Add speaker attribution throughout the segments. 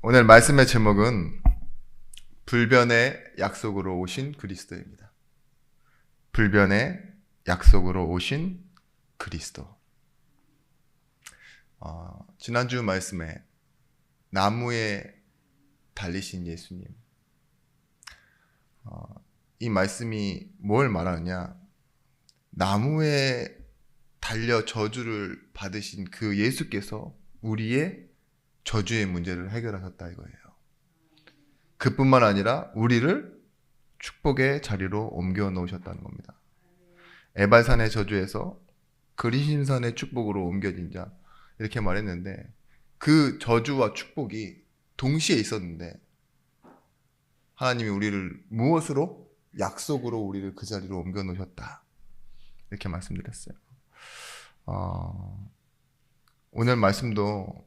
Speaker 1: 오늘 말씀의 제목은 불변의 약속으로 오신 그리스도입니다. 불변의 약속으로 오신 그리스도. 지난주 말씀에 나무에 달리신 예수님. 이 말씀이 뭘 말하느냐? 나무에 달려 저주를 받으신 그 예수께서 우리의 저주의 문제를 해결하셨다 이거예요. 그뿐만 아니라 우리를 축복의 자리로 옮겨 놓으셨다는 겁니다. 에발산의 저주에서 그리심산의 축복으로 옮겨진 자, 이렇게 말했는데 그 저주와 축복이 동시에 있었는데 하나님이 우리를 무엇으로? 약속으로 우리를 그 자리로 옮겨 놓으셨다, 이렇게 말씀드렸어요. 오늘 말씀도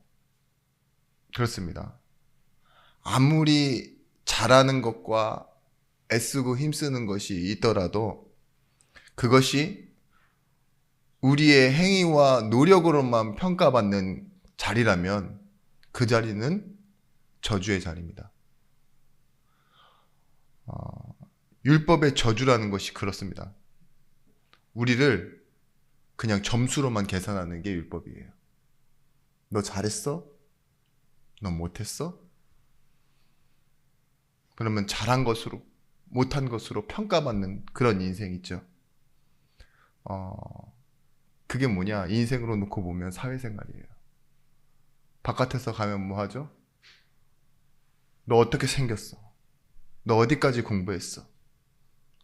Speaker 1: 그렇습니다. 아무리 잘하는 것과 애쓰고 힘쓰는 것이 있더라도 그것이 우리의 행위와 노력으로만 평가받는 자리라면 그 자리는 저주의 자리입니다. 율법의 저주라는 것이 그렇습니다. 우리를 그냥 점수로만 계산하는 게 율법이에요. 너 잘했어? 너 못했어? 그러면 잘한 것으로, 못한 것으로 평가받는 그런 인생 있죠. 그게 뭐냐? 인생으로 놓고 보면 사회생활이에요. 바깥에서 가면 뭐 하죠? 너 어떻게 생겼어? 너 어디까지 공부했어?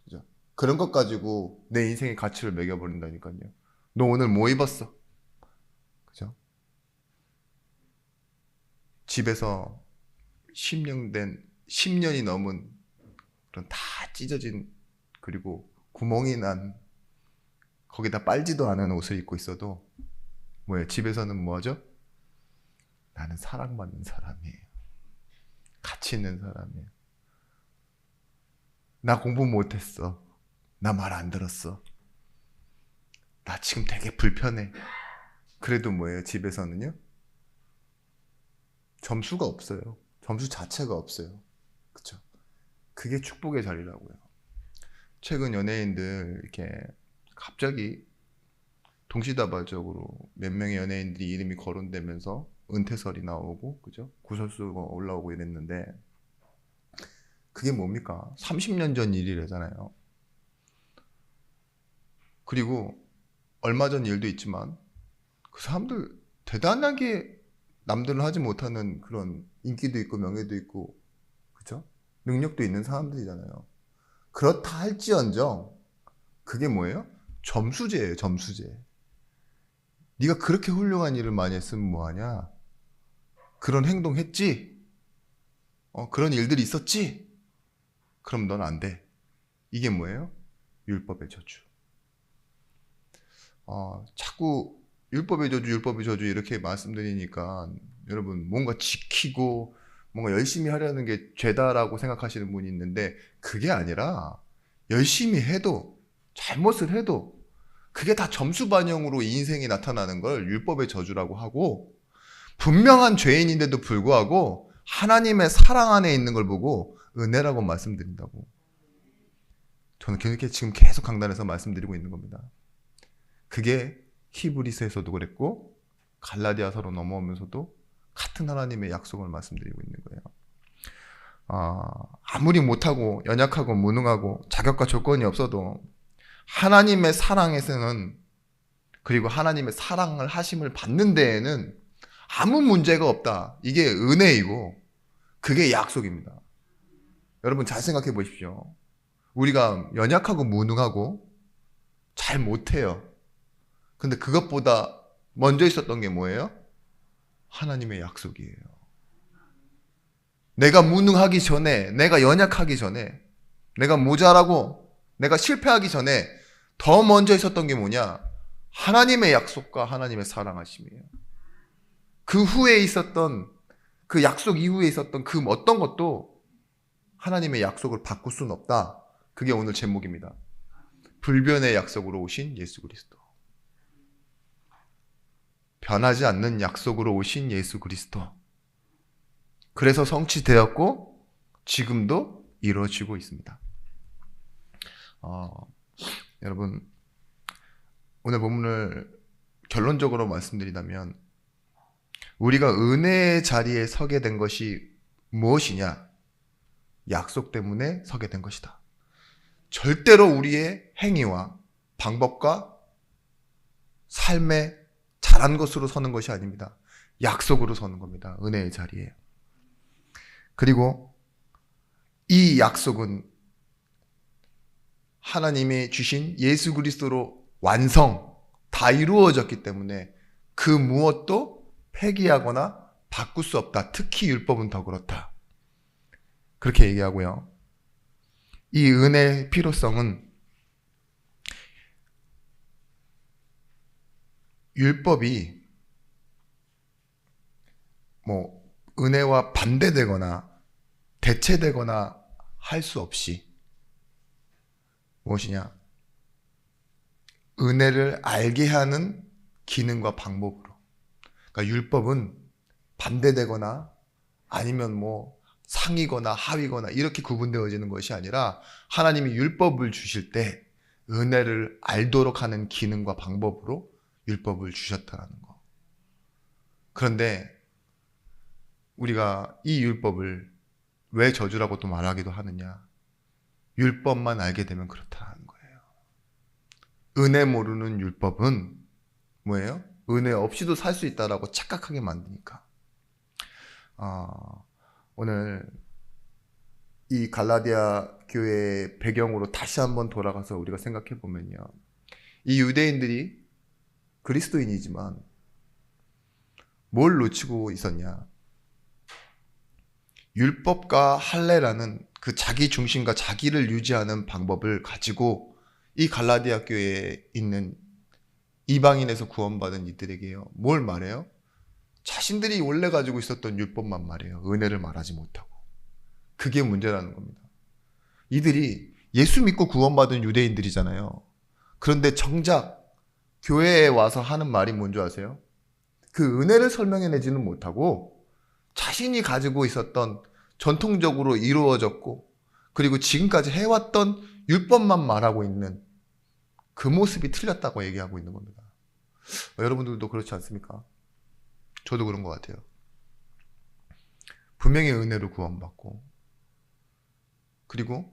Speaker 1: 그죠? 그런 것 가지고 내 인생의 가치를 매겨버린다니까요. 너 오늘 뭐 입었어? 그죠? 집에서 10년이 넘은 그런 다 찢어진, 그리고 구멍이 난, 거기다 빨지도 않은 옷을 입고 있어도 뭐예요? 집에서는 뭐하죠? 나는 사랑받는 사람이에요. 가치 있는 사람이에요. 나 공부 못했어. 나 말 안 들었어. 나 지금 되게 불편해. 그래도 뭐예요? 집에서는요? 점수가 없어요. 점수 자체가 없어요. 그쵸? 그게 축복의 자리라고요. 최근 연예인들 이렇게 갑자기 동시다발적으로 몇 명의 연예인들이 이름이 거론되면서 은퇴설이 나오고, 그죠? 구설수가 올라오고 이랬는데, 그게 뭡니까? 30년 전 일이래잖아요. 그리고 얼마 전 일도 있지만 그 사람들 대단하게 남들은 하지 못하는 그런 인기도 있고 명예도 있고, 그죠? 능력도 있는 사람들이잖아요. 그렇다 할지언정 그게 뭐예요? 점수제예요, 점수제. 네가 그렇게 훌륭한 일을 많이 했으면 뭐하냐? 그런 행동했지? 그런 일들이 있었지? 그럼 넌 안 돼. 이게 뭐예요? 율법의 저주. 자꾸 율법의 저주 이렇게 말씀드리니까 여러분 뭔가 지키고 뭔가 열심히 하려는 게 죄다라고 생각하시는 분이 있는데, 그게 아니라 열심히 해도, 잘못을 해도 그게 다 점수 반영으로 인생이 나타나는 걸 율법의 저주라고 하고, 분명한 죄인인데도 불구하고 하나님의 사랑 안에 있는 걸 보고 은혜라고 말씀드린다고. 저는 그렇게 지금 계속 강단에서 말씀드리고 있는 겁니다. 그게 히브리서에서도 그랬고 갈라디아서로 넘어오면서도 같은 하나님의 약속을 말씀드리고 있는 거예요. 아무리 못하고 연약하고 무능하고 자격과 조건이 없어도 하나님의 사랑에서는, 그리고 하나님의 사랑을 하심을 받는 데에는 아무 문제가 없다. 이게 은혜이고 그게 약속입니다. 여러분 잘 생각해 보십시오. 우리가 연약하고 무능하고 잘 못해요. 근데 그것보다 먼저 있었던 게 뭐예요? 하나님의 약속이에요. 내가 무능하기 전에, 내가 연약하기 전에, 내가 모자라고, 내가 실패하기 전에 더 먼저 있었던 게 뭐냐? 하나님의 약속과 하나님의 사랑하심이에요. 그 후에 있었던, 그 약속 이후에 있었던 그 어떤 것도 하나님의 약속을 바꿀 수는 없다. 그게 오늘 제목입니다. 불변의 약속으로 오신 예수 그리스도. 변하지 않는 약속으로 오신 예수 그리스도. 그래서 성취되었고 지금도 이루어지고 있습니다. 여러분, 오늘 본문을 결론적으로 말씀드리자면 우리가 은혜의 자리에 서게 된 것이 무엇이냐? 약속 때문에 서게 된 것이다. 절대로 우리의 행위와 방법과 삶에 잘한 것으로 서는 것이 아닙니다. 약속으로 서는 겁니다. 은혜의 자리에. 그리고 이 약속은 하나님이 주신 예수 그리스도로 다 이루어졌기 때문에 그 무엇도 폐기하거나 바꿀 수 없다. 특히 율법은 더 그렇다. 그렇게 얘기하고요. 이 은혜의 필요성은 율법이 은혜와 반대되거나 대체되거나 할 수 없이 무엇이냐? 은혜를 알게 하는 기능과 방법으로. 그러니까 율법은 반대되거나 아니면 상이거나 하위거나 이렇게 구분되어지는 것이 아니라 하나님이 율법을 주실 때 은혜를 알도록 하는 기능과 방법으로 율법을 주셨다라는 거. 그런데 우리가 이 율법을 왜 저주라고 또 말하기도 하느냐? 율법만 알게 되면 그렇다는 거예요. 은혜 모르는 율법은 뭐예요? 은혜 없이도 살 수 있다라고 착각하게 만드니까. 오늘 이 갈라디아 교회의 배경으로 다시 한번 돌아가서 우리가 생각해 보면요. 이 유대인들이 그리스도인이지만 뭘 놓치고 있었냐? 율법과 할례라는 그 자기 중심과 자기를 유지하는 방법을 가지고 이 갈라디아 교회에 있는 이방인에서 구원받은 이들에게요. 뭘 말해요? 자신들이 원래 가지고 있었던 율법만 말해요. 은혜를 말하지 못하고. 그게 문제라는 겁니다. 이들이 예수 믿고 구원받은 유대인들이잖아요. 그런데 정작 교회에 와서 하는 말이 뭔지 아세요? 그 은혜를 설명해내지는 못하고 자신이 가지고 있었던 전통적으로 이루어졌고 그리고 지금까지 해왔던 율법만 말하고 있는 그 모습이 틀렸다고 얘기하고 있는 겁니다. 여러분들도 그렇지 않습니까? 저도 그런 것 같아요. 분명히 은혜로 구원받고 그리고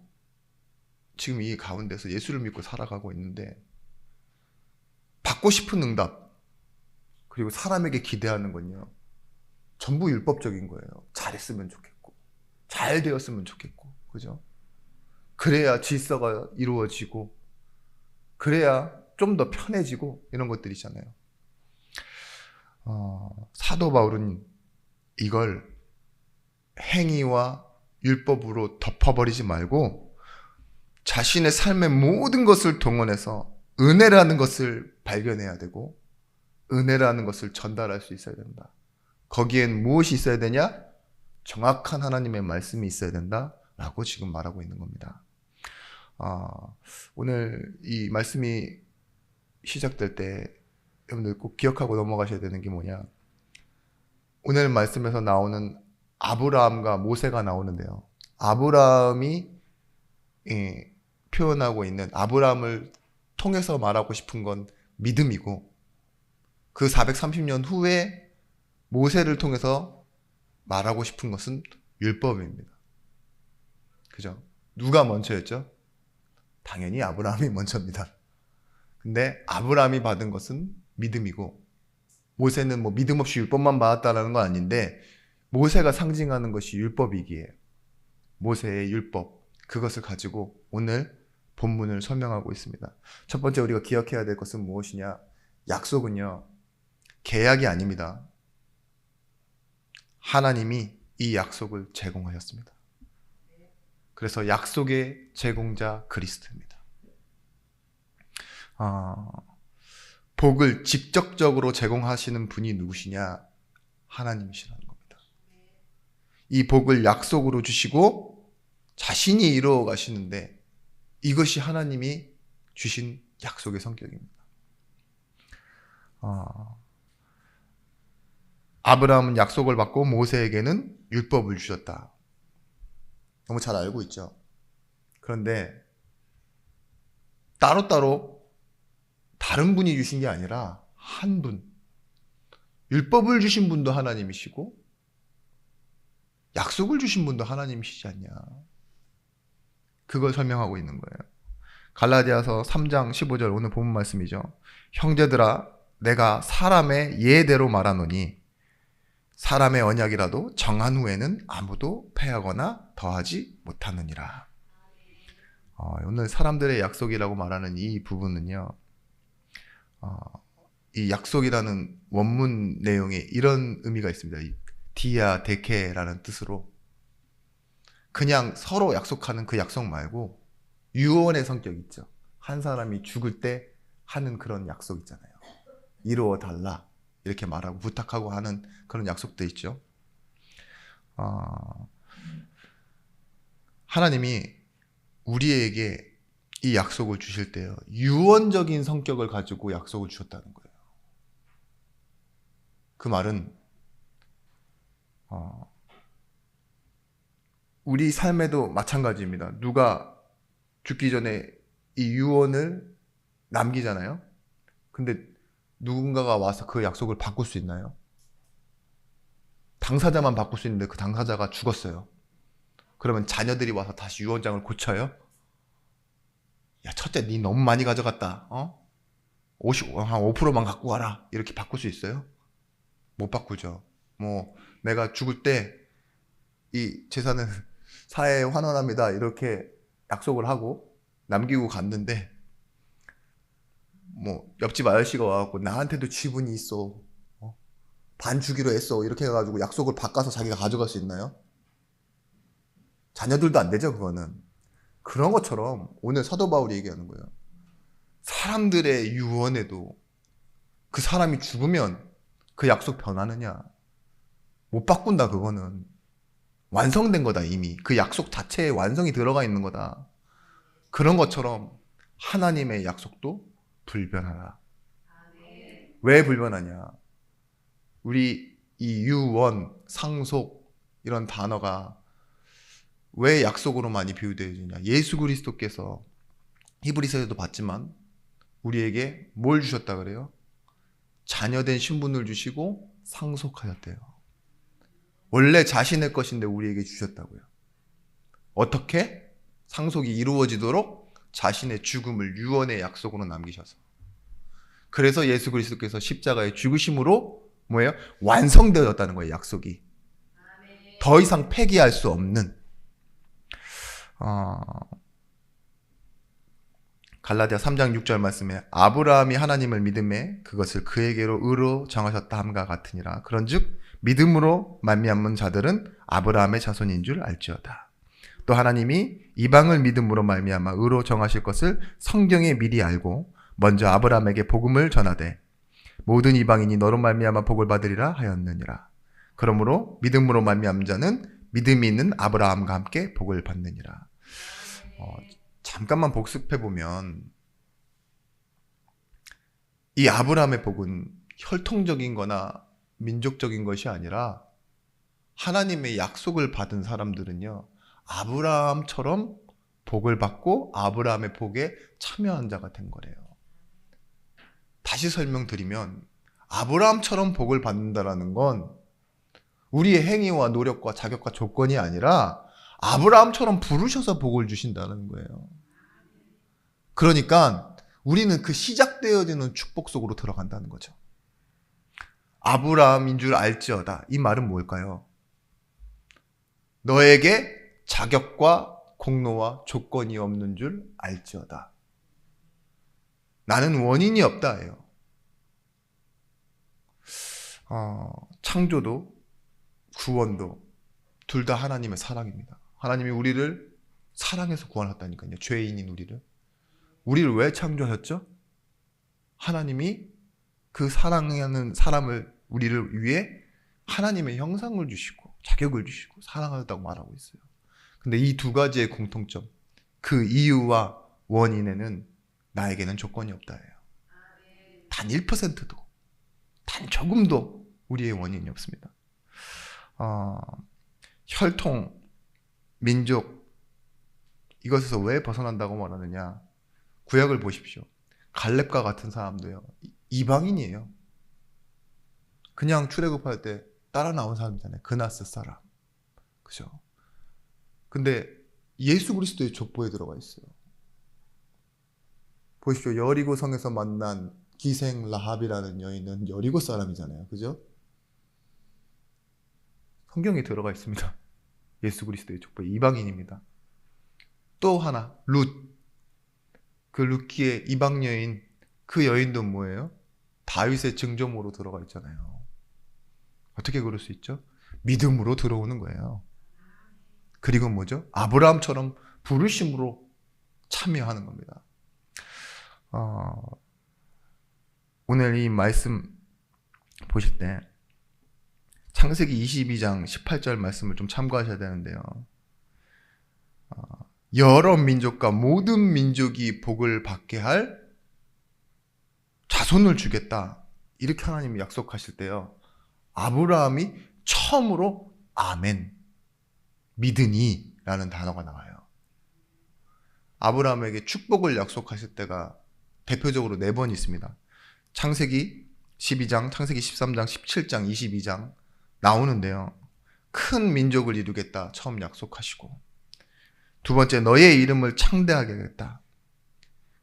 Speaker 1: 지금 이 가운데서 예수를 믿고 살아가고 있는데 받고 싶은 응답 그리고 사람에게 기대하는 건요. 전부 율법적인 거예요. 잘했으면 좋겠고 잘 되었으면 좋겠고 그죠? 그래야 질서가 이루어지고 그래야 좀 더 편해지고 이런 것들이잖아요. 사도 바울은 이걸 행위와 율법으로 덮어버리지 말고 자신의 삶의 모든 것을 동원해서 은혜라는 것을 발견해야 되고 은혜라는 것을 전달할 수 있어야 된다. 거기엔 무엇이 있어야 되냐? 정확한 하나님의 말씀이 있어야 된다라고 지금 말하고 있는 겁니다. 오늘 이 말씀이 시작될 때 여러분들 꼭 기억하고 넘어가셔야 되는 게 뭐냐? 오늘 말씀에서 나오는 아브라함과 모세가 나오는데요. 아브라함이 표현하고 있는 아브라함을 통해서 말하고 싶은 건 믿음이고 그 430년 후에 모세를 통해서 말하고 싶은 것은 율법입니다. 그죠? 누가 먼저였죠? 당연히 아브라함이 먼저입니다. 근데 아브라함이 받은 것은 믿음이고 모세는 믿음 없이 율법만 받았다는 건 아닌데 모세가 상징하는 것이 율법이기에 모세의 율법 그것을 가지고 오늘 본문을 설명하고 있습니다. 첫 번째 우리가 기억해야 될 것은 무엇이냐? 약속은요. 계약이 아닙니다. 하나님이 이 약속을 제공하셨습니다. 그래서 약속의 제공자 그리스도입니다. 복을 직접적으로 제공하시는 분이 누구시냐? 하나님이시라는 겁니다. 이 복을 약속으로 주시고 자신이 이루어 가시는데 이것이 하나님이 주신 약속의 성격입니다. 아브라함은 약속을 받고 모세에게는 율법을 주셨다. 너무 잘 알고 있죠. 그런데 따로따로 다른 분이 주신 게 아니라 한 분, 율법을 주신 분도 하나님이시고 약속을 주신 분도 하나님이시지 않냐. 그걸 설명하고 있는 거예요. 갈라디아서 3장 15절 오늘 본문 말씀이죠. 형제들아 내가 사람의 예대로 말하노니 사람의 언약이라도 정한 후에는 아무도 패하거나 더하지 못하느니라. 오늘 사람들의 약속이라고 말하는 이 부분은요. 이 약속이라는 원문 내용에 이런 의미가 있습니다. 이 디아 데케라는 뜻으로 그냥 서로 약속하는 그 약속 말고 유언의 성격이 있죠. 한 사람이 죽을 때 하는 그런 약속 있잖아요. 이루어 달라 이렇게 말하고 부탁하고 하는 그런 약속도 있죠. 하나님이 우리에게 이 약속을 주실 때요, 유언적인 성격을 가지고 약속을 주셨다는 거예요. 그 말은 우리 삶에도 마찬가지입니다. 누가 죽기 전에 이 유언을 남기잖아요. 근데 누군가가 와서 그 약속을 바꿀 수 있나요? 당사자만 바꿀 수 있는데 그 당사자가 죽었어요. 그러면 자녀들이 와서 다시 유언장을 고쳐요? 야, 첫째, 니 너무 많이 가져갔다. 한 5%만 갖고 가라. 이렇게 바꿀 수 있어요? 못 바꾸죠. 내가 죽을 때 이 재산은 사회에 환원합니다. 이렇게 약속을 하고 남기고 갔는데, 옆집 아저씨가 와갖고 나한테도 지분이 있어. 반 주기로 했어. 이렇게 해가지고 약속을 바꿔서 자기가 가져갈 수 있나요? 자녀들도 안 되죠, 그거는. 그런 것처럼 오늘 사도 바울이 얘기하는 거예요. 사람들의 유언에도 그 사람이 죽으면 그 약속 변하느냐? 못 바꾼다, 그거는. 완성된 거다, 이미. 그 약속 자체에 완성이 들어가 있는 거다. 그런 것처럼 하나님의 약속도 불변하라. 왜 불변하냐? 우리 이 유언, 상속 이런 단어가 왜 약속으로 많이 비유되어지냐? 예수 그리스도께서 히브리서에도 봤지만 우리에게 뭘 주셨다 그래요? 자녀된 신분을 주시고 상속하였대요. 원래 자신의 것인데 우리에게 주셨다고요. 어떻게? 상속이 이루어지도록 자신의 죽음을 유언의 약속으로 남기셔서. 그래서 예수 그리스도께서 십자가의 죽으심으로 뭐예요? 완성되었다는 거예요, 약속이. 더 이상 폐기할 수 없는. 갈라디아 3장 6절 말씀에 아브라함이 하나님을 믿음에 그것을 그에게로 의로 정하셨다 함과 같으니라. 그런즉 믿음으로 말미암은 자들은 아브라함의 자손인 줄 알지어다. 또 하나님이 이방을 믿음으로 말미암아 의로 정하실 것을 성경에 미리 알고 먼저 아브라함에게 복음을 전하되 모든 이방인이 너로 말미암아 복을 받으리라 하였느니라. 그러므로 믿음으로 말미암은 자는 믿음이 있는 아브라함과 함께 복을 받느니라. 잠깐만 복습해보면 이 아브라함의 복은 혈통적인 거나 민족적인 것이 아니라 하나님의 약속을 받은 사람들은요, 아브라함처럼 복을 받고 아브라함의 복에 참여한 자가 된 거래요. 다시 설명드리면 아브라함처럼 복을 받는다라는 건 우리의 행위와 노력과 자격과 조건이 아니라 아브라함처럼 부르셔서 복을 주신다는 거예요. 그러니까 우리는 그 시작되어지는 축복 속으로 들어간다는 거죠. 아브라함인 줄 알지어다. 이 말은 뭘까요? 너에게 자격과 공로와 조건이 없는 줄 알지어다. 나는 원인이 없다예요. 창조도 구원도 둘 다 하나님의 사랑입니다. 하나님이 우리를 사랑해서 구원했다니까요. 죄인인 우리를 왜 창조하셨죠? 하나님이 그 사랑하는 사람을 우리를 위해 하나님의 형상을 주시고 자격을 주시고 사랑하셨다고 말하고 있어요. 근데 이 두 가지의 공통점, 그 이유와 원인에는 나에게는 조건이 없다예요. 단 1%도, 단 조금도 우리의 원인이 없습니다. 혈통, 민족, 이것에서 왜 벗어난다고 말하느냐? 구약을 보십시오. 갈렙과 같은 사람도요, 이방인이에요. 그냥 출애굽할 때 따라 나온 사람이잖아요. 그나스 사람. 그죠? 근데 예수 그리스도의 족보에 들어가 있어요. 보십시오. 여리고 성에서 만난 기생 라합이라는 여인은 여리고 사람이잖아요. 그죠? 성경에 들어가 있습니다. 예수 그리스도의 족보에 이방인입니다. 또 하나, 룻. 그 룻기의 이방 여인, 그 여인도 뭐예요? 다윗의 증조모로 들어가 있잖아요. 어떻게 그럴 수 있죠? 믿음으로 들어오는 거예요. 그리고 뭐죠? 아브라함처럼 부르심으로 참여하는 겁니다. 오늘 이 말씀 보실 때 창세기 22장 18절 말씀을 좀 참고하셔야 되는데요. 여러 민족과 모든 민족이 복을 받게 할 자손을 주겠다. 이렇게 하나님이 약속하실 때요. 아브라함이 처음으로 아멘, 믿으니 라는 단어가 나와요. 아브라함에게 축복을 약속하실 때가 대표적으로 4번 있습니다. 창세기 12장, 창세기 13장, 17장, 22장 나오는데요. 큰 민족을 이루겠다 처음 약속하시고, 두 번째 너의 이름을 창대하게 하겠다.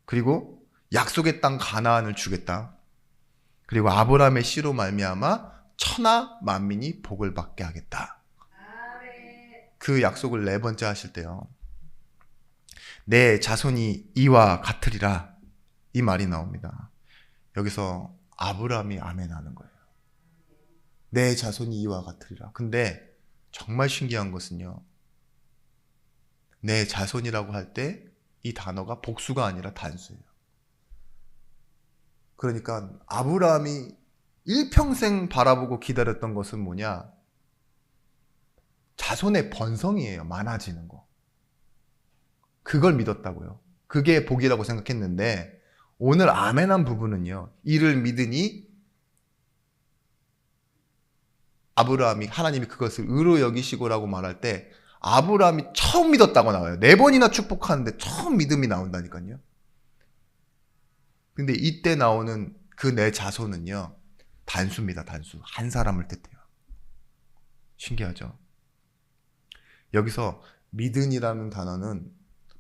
Speaker 1: 그리고 약속의 땅 가나안을 주겠다. 그리고 아브라함의 씨로 말미암아 천하 만민이 복을 받게 하겠다. 그 약속을 4번째 하실 때요. 내 자손이 이와 같으리라. 이 말이 나옵니다. 여기서 아브라함이 아멘하는 거예요. 내 자손이 이와 같으리라. 근데 정말 신기한 것은요. 내 자손이라고 할 때 이 단어가 복수가 아니라 단수예요. 그러니까 아브라함이 일평생 바라보고 기다렸던 것은 뭐냐? 자손의 번성이에요. 많아지는 거. 그걸 믿었다고요. 그게 복이라고 생각했는데 오늘 아멘한 부분은요. 이를 믿으니 아브라함이 하나님이 그것을 의로 여기시고라고 말할 때 아브라함이 처음 믿었다고 나와요. 4번이나 축복하는데 처음 믿음이 나온다니까요. 근데 이때 나오는 그 내 자손은요. 단수입니다. 단수. 한 사람을 뜻해요. 신기하죠? 여기서 믿음이라는 단어는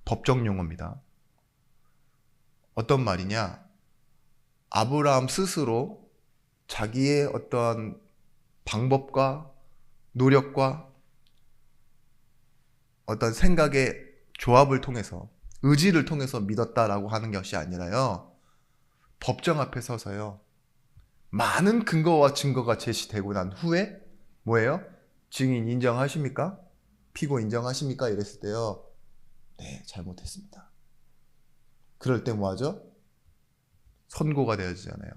Speaker 1: 법정 용어입니다. 어떤 말이냐? 아브라함 스스로 자기의 어떠한 방법과 노력과 어떤 생각의 조합을 통해서 의지를 통해서 믿었다라고 하는 것이 아니라요. 법정 앞에 서서요. 많은 근거와 증거가 제시되고 난 후에 뭐예요? 증인 인정하십니까? 피고 인정하십니까? 이랬을 때요. 네, 잘못했습니다. 그럴 때 뭐하죠? 선고가 되어지잖아요.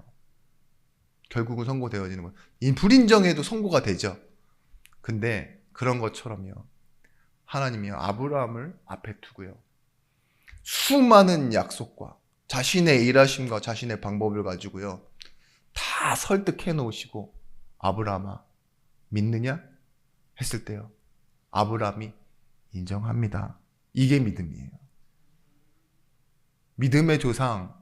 Speaker 1: 결국은 선고되어지는 거예요. 불인정해도 선고가 되죠. 근데 그런 것처럼요. 하나님이요. 아브라함을 앞에 두고요. 수많은 약속과 자신의 일하심과 자신의 방법을 가지고요. 다 설득해 놓으시고 아브라함아 믿느냐? 했을 때요. 아브라함이 인정합니다. 이게 믿음이에요. 믿음의 조상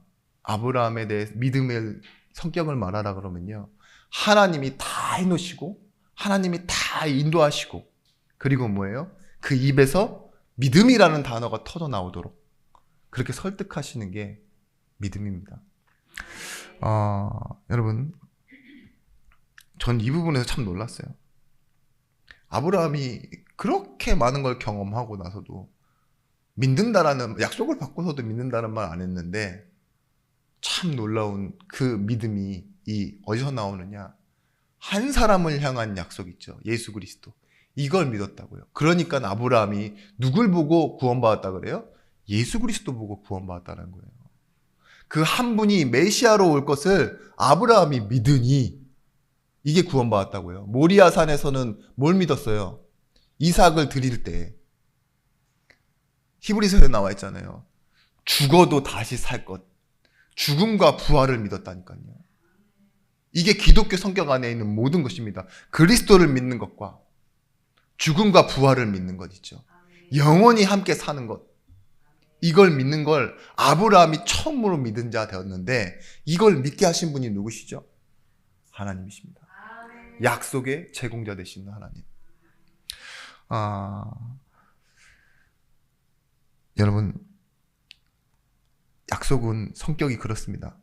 Speaker 1: 아브라함에 대해 믿음의 성격을 말하라 그러면요. 하나님이 다 해놓으시고 하나님이 다 인도하시고 그리고 뭐예요? 그 입에서 믿음이라는 단어가 터져 나오도록 그렇게 설득하시는 게 믿음입니다. 여러분, 전 이 부분에서 참 놀랐어요. 아브라함이 그렇게 많은 걸 경험하고 나서도 믿는다라는 약속을 받고서도 믿는다는 말 안 했는데 참 놀라운 그 믿음이 어디서 나오느냐? 한 사람을 향한 약속 있죠. 예수 그리스도. 이걸 믿었다고요. 그러니까 아브라함이 누굴 보고 구원받았다 그래요? 예수 그리스도 보고 구원받았다는 거예요. 그 한 분이 메시아로 올 것을 아브라함이 믿으니 이게 구원받았다고요. 모리아 산에서는 뭘 믿었어요? 이삭을 드릴 때 히브리서에 나와 있잖아요. 죽어도 다시 살 것. 죽음과 부활을 믿었다니까요. 이게 기독교 성격 안에 있는 모든 것입니다. 그리스도를 믿는 것과 죽음과 부활을 믿는 것 있죠. 영원히 함께 사는 것. 이걸 믿는 걸 아브라함이 처음으로 믿은 자 되었는데 이걸 믿게 하신 분이 누구시죠? 하나님이십니다. 약속의 제공자 되시는 하나님. 여러분, 약속은 성격이 그렇습니다.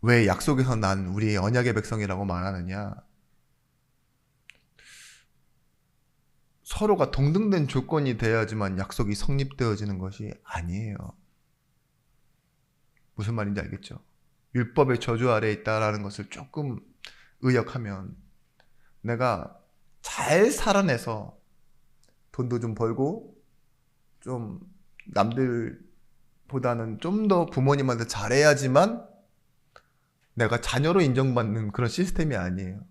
Speaker 1: 왜 약속에서 난 우리의 언약의 백성이라고 말하느냐? 서로가 동등된 조건이 돼야지만 약속이 성립되어지는 것이 아니에요. 무슨 말인지 알겠죠? 율법의 저주 아래에 있다라는 것을 조금 의역하면 내가 잘 살아내서 돈도 좀 벌고 좀 남들보다는 좀 더 부모님한테 잘해야지만 내가 자녀로 인정받는 그런 시스템이 아니에요.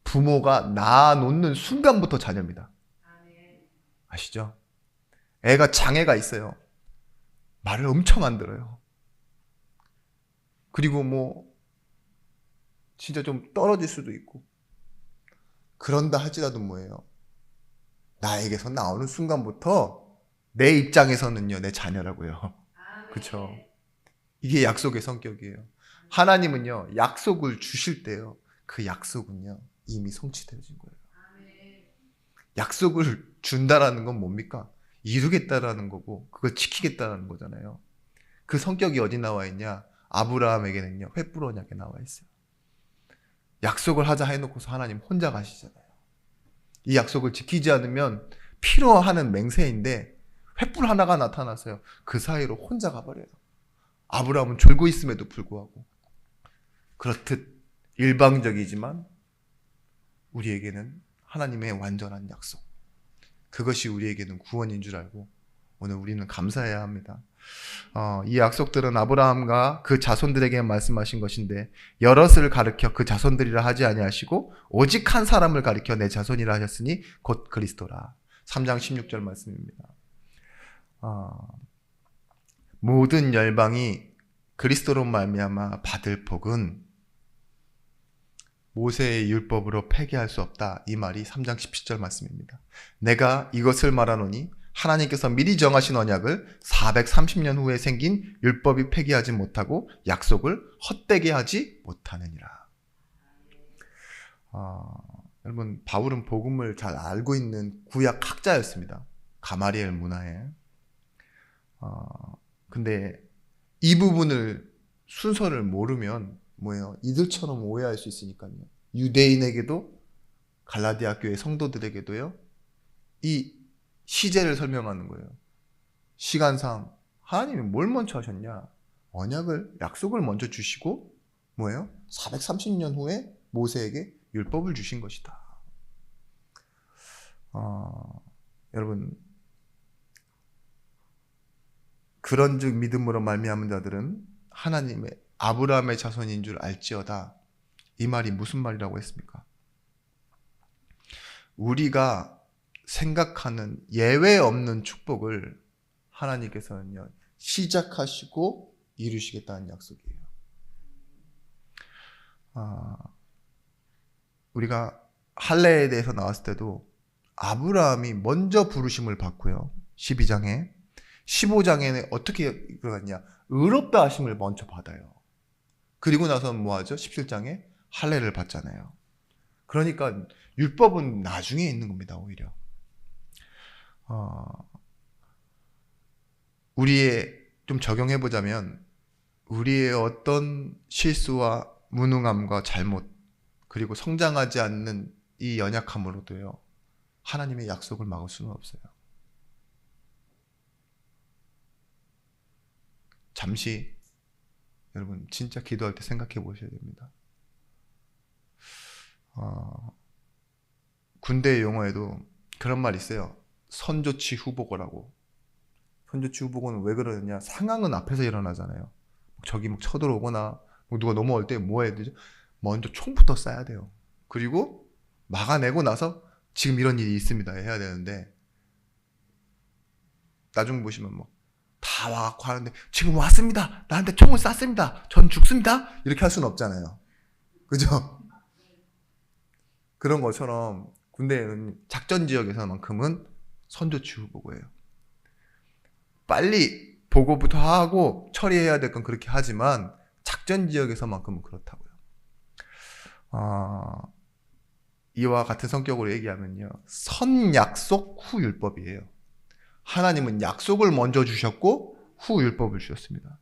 Speaker 1: 부모가 낳아놓는 순간부터 자녀입니다. 아시죠? 애가 장애가 있어요. 말을 엄청 안 들어요. 그리고 진짜 좀 떨어질 수도 있고. 그런다 할지라도 뭐예요? 나에게서 나오는 순간부터 내 입장에서는요, 내 자녀라고요. 그쵸? 이게 약속의 성격이에요. 하나님은요, 약속을 주실 때요, 그 약속은요, 이미 성취되어진 거예요. 약속을 준다라는 건 뭡니까? 이루겠다라는 거고, 그걸 지키겠다라는 거잖아요. 그 성격이 어디 나와 있냐? 아브라함에게는요, 횃불 언약에 나와 있어요. 약속을 하자 해놓고서 하나님 혼자 가시잖아요. 이 약속을 지키지 않으면 필요하는 맹세인데 횃불 하나가 나타났어요. 그 사이로 혼자 가버려요. 아브라함은 졸고 있음에도 불구하고. 그렇듯 일방적이지만 우리에게는 하나님의 완전한 약속. 그것이 우리에게는 구원인 줄 알고 오늘 우리는 감사해야 합니다. 이 약속들은 아브라함과 그 자손들에게 말씀하신 것인데 여럿을 가르쳐 그 자손들이라 하지 아니하시고 오직 한 사람을 가르쳐 내 자손이라 하셨으니 곧 그리스도라. 3장 16절 말씀입니다. 모든 열방이 그리스도로 말미암아 받을 복은 모세의 율법으로 폐기할 수 없다. 이 말이 3장 17절 말씀입니다. 내가 이것을 말하노니 하나님께서 미리 정하신 언약을 430년 후에 생긴 율법이 폐기하지 못하고 약속을 헛되게 하지 못하느니라. 여러분, 바울은 복음을 잘 알고 있는 구약 학자였습니다. 가마리엘 문화에. 근데 이 부분을 순서를 모르면 뭐예요? 이들처럼 오해할 수 있으니까요. 유대인에게도 갈라디아 교회 성도들에게도요. 이 시제를 설명하는 거예요. 시간상 하나님이 뭘 먼저 하셨냐? 언약을, 약속을 먼저 주시고 뭐예요? 430년 후에 모세에게 율법을 주신 것이다. 여러분, 그런즉 믿음으로 말미암은 자들은 하나님의 아브라함의 자손인 줄 알지어다. 이 말이 무슨 말이라고 했습니까? 우리가 생각하는 예외 없는 축복을 하나님께서는요, 시작하시고 이루시겠다는 약속이에요. 우리가 할례에 대해서 나왔을 때도 아브라함이 먼저 부르심을 받고요. 12장에 15장에는 어떻게 들어갔냐? 의롭다 하심을 먼저 받아요. 그리고 나서는 뭐 하죠? 17장에 할례를 받잖아요. 그러니까 율법은 나중에 있는 겁니다, 오히려. 좀 적용해보자면, 우리의 어떤 실수와 무능함과 잘못, 그리고 성장하지 않는 이 연약함으로도요, 하나님의 약속을 막을 수는 없어요. 잠시 여러분 진짜 기도할 때 생각해 보셔야 됩니다. 군대 용어에도 그런 말이 있어요. 선조치 후보고라고. 선조치 후보고는 왜 그러느냐? 상황은 앞에서 일어나잖아요. 적이 막 쳐들어오거나 누가 넘어올 때 뭐 해야 되죠? 먼저 총부터 쏴야 돼요. 그리고 막아내고 나서 지금 이런 일이 있습니다 해야 되는데, 나중 보시면 다 와갖고 하는데 지금 왔습니다. 나한테 총을 쐈습니다. 전 죽습니다. 이렇게 할 수는 없잖아요. 그죠? 그런 것처럼 군대는 작전 지역에서만큼은 선조치후 보고예요. 빨리 보고부터 하고 처리해야 될 건 그렇게 하지만 작전 지역에서만큼은 그렇다고요. 이와 같은 성격으로 얘기하면요, 선약속 후율법이에요. 하나님은 약속을 먼저 주셨고 후 율법을 주셨습니다.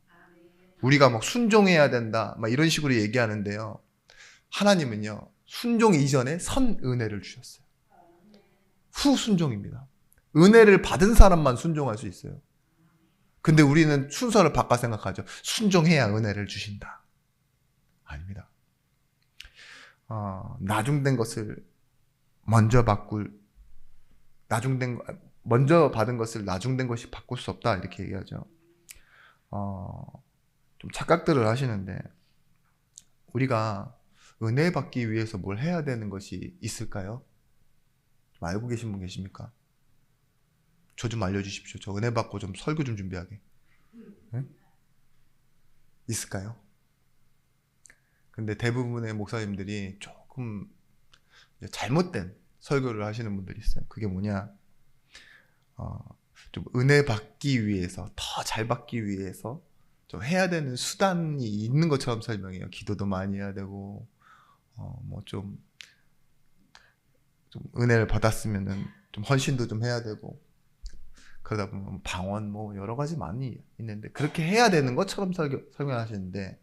Speaker 1: 우리가 막 순종해야 된다 막 이런 식으로 얘기하는데요, 하나님은요 순종 이전에 선은혜를 주셨어요. 후 순종입니다. 은혜를 받은 사람만 순종할 수 있어요. 근데 우리는 순서를 바꿔 생각하죠. 순종해야 은혜를 주신다. 아닙니다. 나중된 것을 먼저 먼저 받은 것을 나중된 것이 바꿀 수 없다 이렇게 얘기하죠. 좀 착각들을 하시는데, 우리가 은혜 받기 위해서 뭘 해야 되는 것이 있을까요? 좀 알고 계신 분 계십니까? 저 좀 알려주십시오. 저 은혜 받고 좀 설교 좀 준비하게. 네? 있을까요? 근데 대부분의 목사님들이 조금 잘못된 설교를 하시는 분들이 있어요. 그게 뭐냐? 좀 은혜 받기 위해서, 더 잘 받기 위해서 좀 해야 되는 수단이 있는 것처럼 설명해요. 기도도 많이 해야 되고, 좀 은혜를 받았으면은 좀 헌신도 좀 해야 되고, 그러다 보면 방언 여러 가지 많이 있는데 그렇게 해야 되는 것처럼 설명하시는데,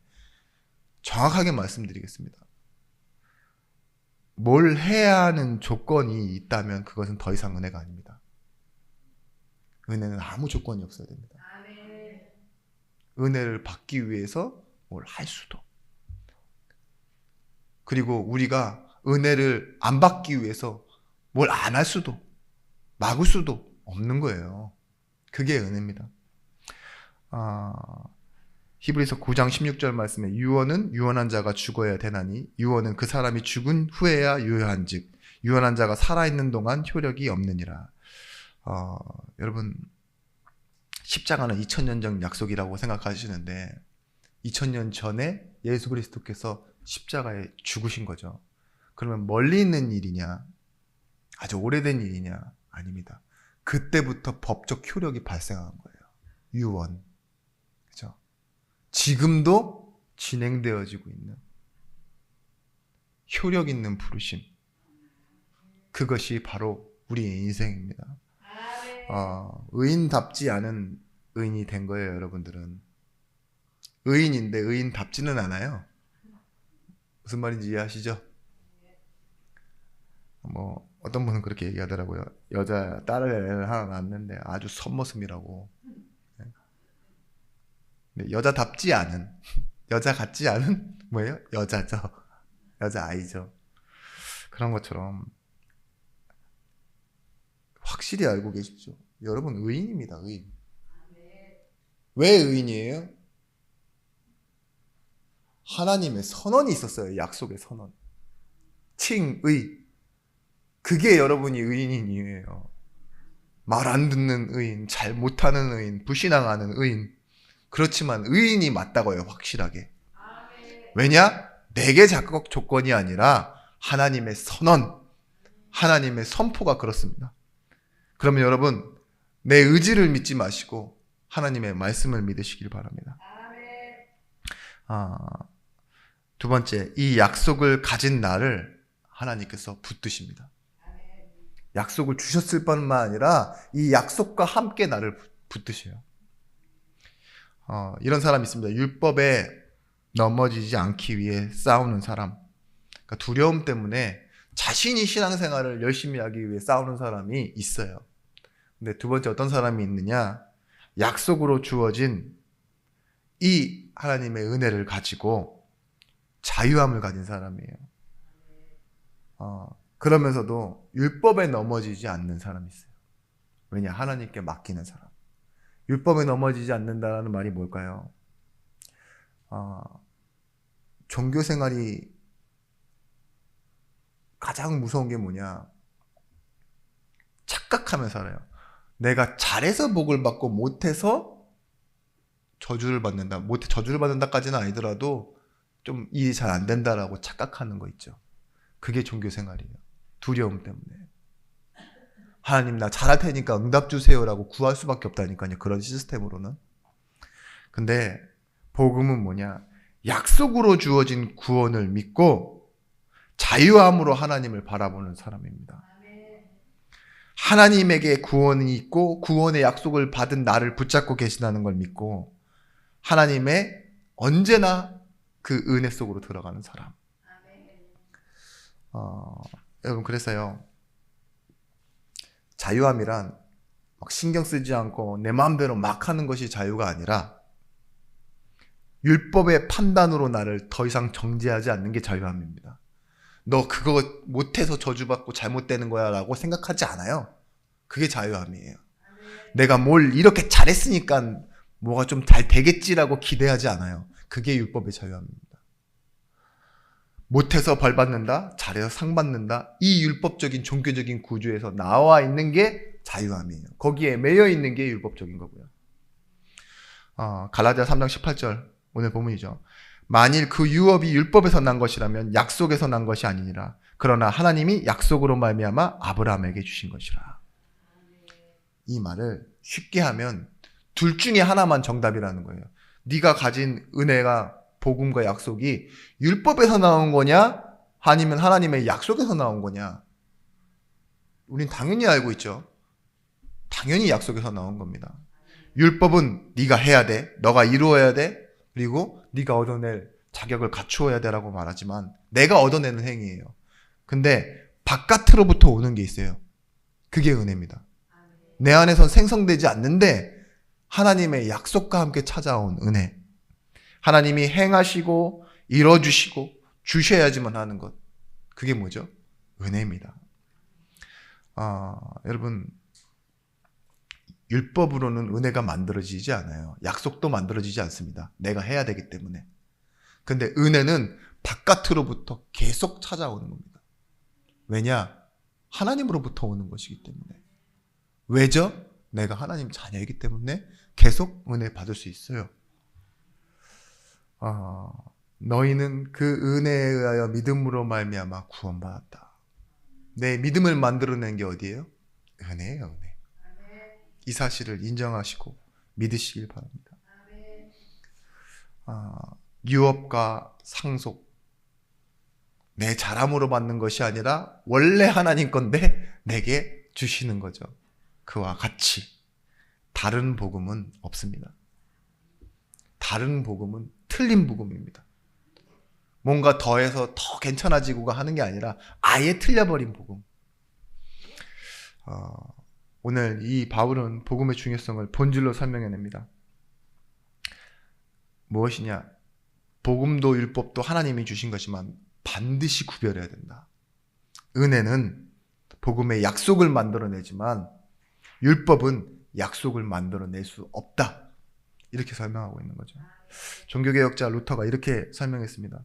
Speaker 1: 정확하게 말씀드리겠습니다. 뭘 해야 하는 조건이 있다면 그것은 더 이상 은혜가 아닙니다. 은혜는 아무 조건이 없어야 됩니다. 은혜를 받기 위해서 뭘 할 수도, 그리고 우리가 은혜를 안 받기 위해서 뭘 안 할 수도, 막을 수도 없는 거예요. 그게 은혜입니다. 히브리서 9장 16절 말씀에 유언은 유언한 자가 죽어야 되나니 유언은 그 사람이 죽은 후에야 유효한즉 유언한 자가 살아있는 동안 효력이 없느니라. 여러분, 십자가는 2000년 전 약속이라고 생각하시는데 2000년 전에 예수 그리스도께서 십자가에 죽으신 거죠. 그러면 멀리 있는 일이냐? 아주 오래된 일이냐? 아닙니다. 그때부터 법적 효력이 발생한 거예요. 유언. 그죠? 지금도 진행되어지고 있는 효력 있는 부르심. 그것이 바로 우리의 인생입니다. 의인답지 않은 의인이 된 거예요, 여러분들은. 의인인데 의인답지는 않아요. 무슨 말인지 이해하시죠? 어떤 분은 그렇게 얘기하더라고요. 여자 딸을 하나 낳았는데 아주 선모습이라고. 근데 여자답지 않은, 여자 같지 않은 뭐예요? 여자죠. 여자 아이죠. 그런 것처럼 확실히 알고 계십시오. 여러분 의인입니다. 의인. 왜 의인이에요? 하나님의 선언이 있었어요. 약속의 선언. 칭의. 그게 여러분이 의인인 이유예요. 말 안 듣는 의인, 잘 못하는 의인, 불신앙하는 의인. 그렇지만 의인이 맞다고요. 확실하게. 왜냐? 내게 자격 조건이 아니라 하나님의 선언, 하나님의 선포가 그렇습니다. 그러면 여러분, 내 의지를 믿지 마시고 하나님의 말씀을 믿으시길 바랍니다. 두 번째, 이 약속을 가진 나를 하나님께서 붙드십니다. 약속을 주셨을 뿐만 아니라 이 약속과 함께 나를 붙드셔요. 이런 사람이 있습니다. 율법에 넘어지지 않기 위해 싸우는 사람. 그러니까 두려움 때문에 자신이 신앙생활을 열심히 하기 위해 싸우는 사람이 있어요. 근데 두 번째 어떤 사람이 있느냐? 약속으로 주어진 이 하나님의 은혜를 가지고 자유함을 가진 사람이에요. 그러면서도 율법에 넘어지지 않는 사람이 있어요. 왜냐? 하나님께 맡기는 사람. 율법에 넘어지지 않는다는 말이 뭘까요? 종교 생활이 가장 무서운 게 뭐냐? 착각하며 살아요. 내가 잘해서 복을 받고 못해서 저주를 받는다. 저주를 받는다까지는 아니더라도 좀 일이 잘 안 된다라고 착각하는 거 있죠. 그게 종교 생활이에요. 두려움 때문에. 하나님 나 잘할 테니까 응답 주세요라고 구할 수밖에 없다니까요. 그런 시스템으로는. 근데 복음은 뭐냐? 약속으로 주어진 구원을 믿고 자유함으로 하나님을 바라보는 사람입니다. 하나님에게 구원이 있고 구원의 약속을 받은 나를 붙잡고 계시다는 걸 믿고 하나님의 언제나 그 은혜 속으로 들어가는 사람. 여러분 그래서요. 자유함이란 막 신경 쓰지 않고 내 마음대로 막 하는 것이 자유가 아니라 율법의 판단으로 나를 더 이상 정죄하지 않는 게 자유함입니다. 너 그거 못해서 저주받고 잘못되는 거야 라고 생각하지 않아요. 그게 자유함이에요. 내가 뭘 이렇게 잘했으니까 뭐가 좀 잘 되겠지라고 기대하지 않아요. 그게 율법의 자유함입니다. 못해서 벌 받는다, 잘해서 상 받는다. 이 율법적인 종교적인 구조에서 나와 있는 게 자유함이에요. 거기에 매여 있는 게 율법적인 거고요. 갈라디아 3장 18절 오늘 본문이죠. 만일 그 유업이 율법에서 난 것이라면 약속에서 난 것이 아니니라. 그러나 하나님이 약속으로 말미암아 아브라함에게 주신 것이라. 이 말을 쉽게 하면 둘 중에 하나만 정답이라는 거예요. 네가 가진 은혜가 복음과 약속이 율법에서 나온 거냐? 아니면 하나님의 약속에서 나온 거냐? 우린 당연히 알고 있죠. 당연히 약속에서 나온 겁니다. 율법은 네가 해야 돼. 너가 이루어야 돼. 그리고 네가 얻어낼 자격을 갖추어야 되라고 말하지만 내가 얻어내는 행위예요. 근데 바깥으로부터 오는 게 있어요. 그게 은혜입니다. 내 안에선 생성되지 않는데 하나님의 약속과 함께 찾아온 은혜. 하나님이 행하시고 이뤄주시고 주셔야지만 하는 것. 그게 뭐죠? 은혜입니다. 여러분 율법으로는 은혜가 만들어지지 않아요. 약속도 만들어지지 않습니다. 내가 해야 되기 때문에. 근데 은혜는 바깥으로부터 계속 찾아오는 겁니다. 왜냐? 하나님으로부터 오는 것이기 때문에. 왜죠? 내가 하나님 자녀이기 때문에 계속 은혜 받을 수 있어요. 너희는 그 은혜에 의하여 믿음으로 말미암아 구원받았다. 내 믿음을 만들어낸 게 어디예요? 은혜예요, 은혜. 이 사실을 인정하시고 믿으시길 바랍니다. 유업과 상속, 내 자람으로 받는 것이 아니라 원래 하나님 건데 내게 주시는 거죠. 그와 같이 다른 복음은 없습니다. 다른 복음은 틀린 복음입니다. 뭔가 더해서 더 괜찮아지고가 하는 게 아니라 아예 틀려버린 복음. 오늘 이 바울은 복음의 중요성을 본질로 설명해냅니다. 무엇이냐? 복음도 율법도 하나님이 주신 것이지만 반드시 구별해야 된다. 은혜는 복음의 약속을 만들어내지만 율법은 약속을 만들어낼 수 없다. 이렇게 설명하고 있는 거죠. 종교개혁자 루터가 이렇게 설명했습니다.